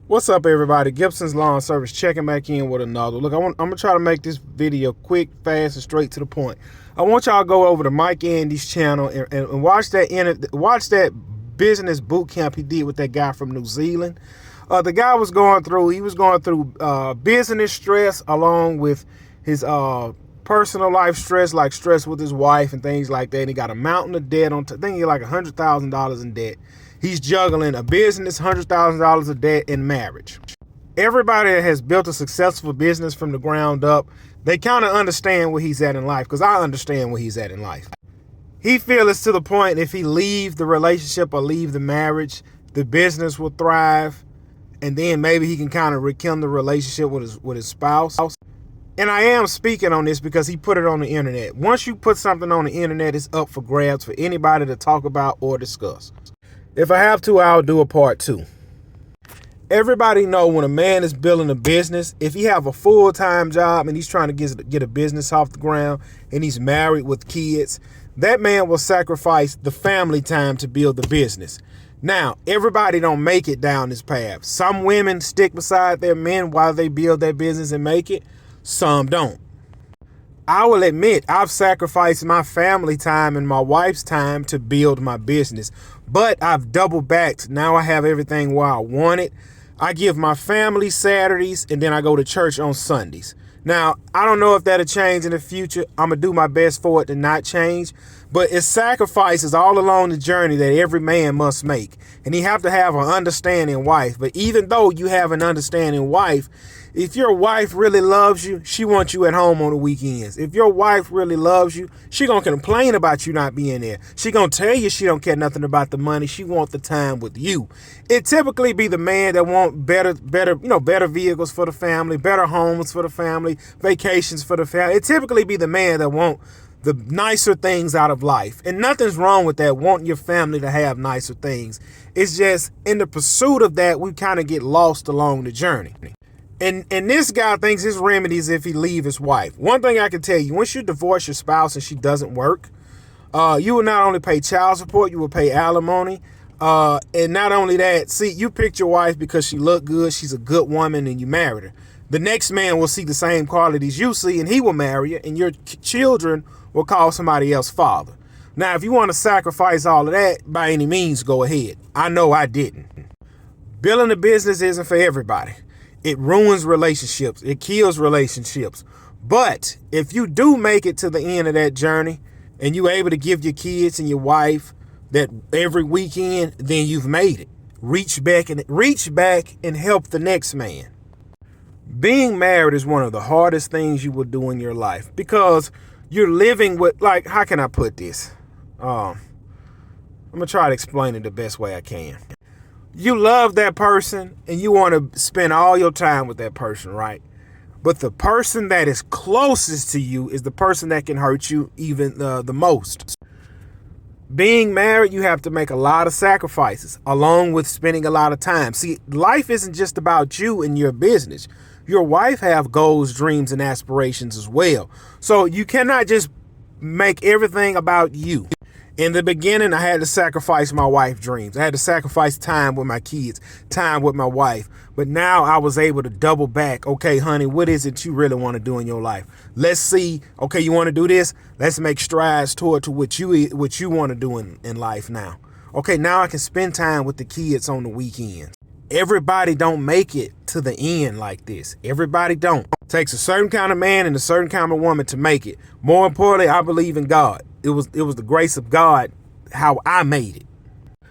What's up, everybody? Gibson's Lawn Service checking back in with another. Look, I'm gonna try to make this video quick, fast, and straight to the point. I want y'all to go over to Mike Andy's channel and watch that business boot camp he did with that guy from New Zealand. The guy was going through business stress along with his personal life stress, like stress with his wife and things like that. And he got a mountain of debt I think he like $100,000 in debt. He's juggling a business, $100,000 of debt, and marriage. Everybody that has built a successful business from the ground up, they kind of understand where he's at in life, because I understand where he's at in life. He feels it's to the point if he leave the relationship or leave the marriage, the business will thrive, and then maybe he can kind of rekindle the relationship with his spouse. And I am speaking on this because he put it on the internet. Once you put something on the internet, it's up for grabs for anybody to talk about or discuss. If I have to, I'll do a part 2. Everybody know when a man is building a business, if he have a full-time job and he's trying to get a business off the ground and he's married with kids, that man will sacrifice the family time to build the business. Now, everybody don't make it down this path. Some women stick beside their men while they build their business and make it. Some don't. I will admit I've sacrificed my family time and my wife's time to build my business, but I've double backed. Now I have everything where I want it. I give my family Saturdays and then I go to church on Sundays. Now, I don't know if that'll change in the future. I'm going to do my best for it to not change, but it's sacrifices all along the journey that every man must make. And you have to have an understanding wife. But even though you have an understanding wife, if your wife really loves you, she wants you at home on the weekends. If your wife really loves you, she gonna complain about you not being there. She gonna tell you she don't care nothing about the money. She want the time with you. It typically be the man that want better vehicles for the family, better homes for the family, vacations for the family. It typically be the man that want the nicer things out of life. And nothing's wrong with that, wanting your family to have nicer things. It's just in the pursuit of that, we kind of get lost along the journey. And this guy thinks his remedy is if he leave his wife. One thing I can tell you, once you divorce your spouse and she doesn't work, you will not only pay child support, you will pay alimony. And not only that, see, you picked your wife because she looked good, she's a good woman, and you married her. The next man will see the same qualities you see, and he will marry you, and your children will call somebody else father. Now, if you want to sacrifice all of that, by any means, go ahead. I know I didn't. Building a business isn't for everybody. It ruins relationships. It kills relationships. But if you do make it to the end of that journey and you're able to give your kids and your wife that every weekend, then you've made it. Reach back and help the next man. Being married is one of the hardest things you will do in your life because you're living with, like, how can I put this? I'm going to try to explain it the best way I can. You love that person and you want to spend all your time with that person, right? But the person that is closest to you is the person that can hurt you even the most. Being married, you have to make a lot of sacrifices along with spending a lot of time. See, life isn't just about you and your business. Your wife have goals, dreams, and aspirations as well. So you cannot just make everything about you. In the beginning, I had to sacrifice my wife's dreams. I had to sacrifice time with my kids, time with my wife. But now I was able to double back. Okay, honey, what is it you really want to do in your life? Let's see. Okay, you want to do this? Let's make strides toward what you want to do in life now. Okay, now I can spend time with the kids on the weekends. Everybody don't make it to the end like this. Everybody don't. It takes a certain kind of man and a certain kind of woman to make it. More importantly, I believe in God. It was the grace of God how I made it.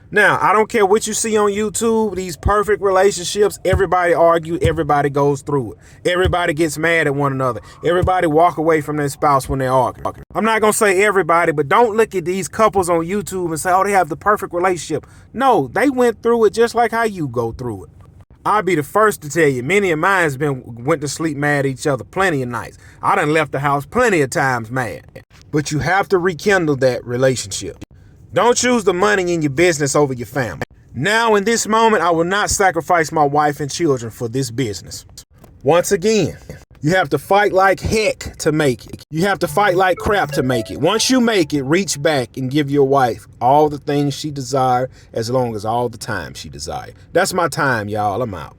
Now, I don't care what you see on YouTube, these perfect relationships, everybody argue, everybody goes through it. Everybody gets mad at one another. Everybody walk away from their spouse when they argue. I'm not going to say everybody, but don't look at these couples on YouTube and say, oh, they have the perfect relationship. No, they went through it just like how you go through it. I'll be the first to tell you, many of mine went to sleep mad at each other plenty of nights. I done left the house plenty of times mad. But you have to rekindle that relationship. Don't choose the money in your business over your family. Now, in this moment, I will not sacrifice my wife and children for this business. Once again, you have to fight like heck to make it. You have to fight like crap to make it. Once you make it, reach back and give your wife all the things she desires, as long as all the time she desires. That's my time, y'all. I'm out.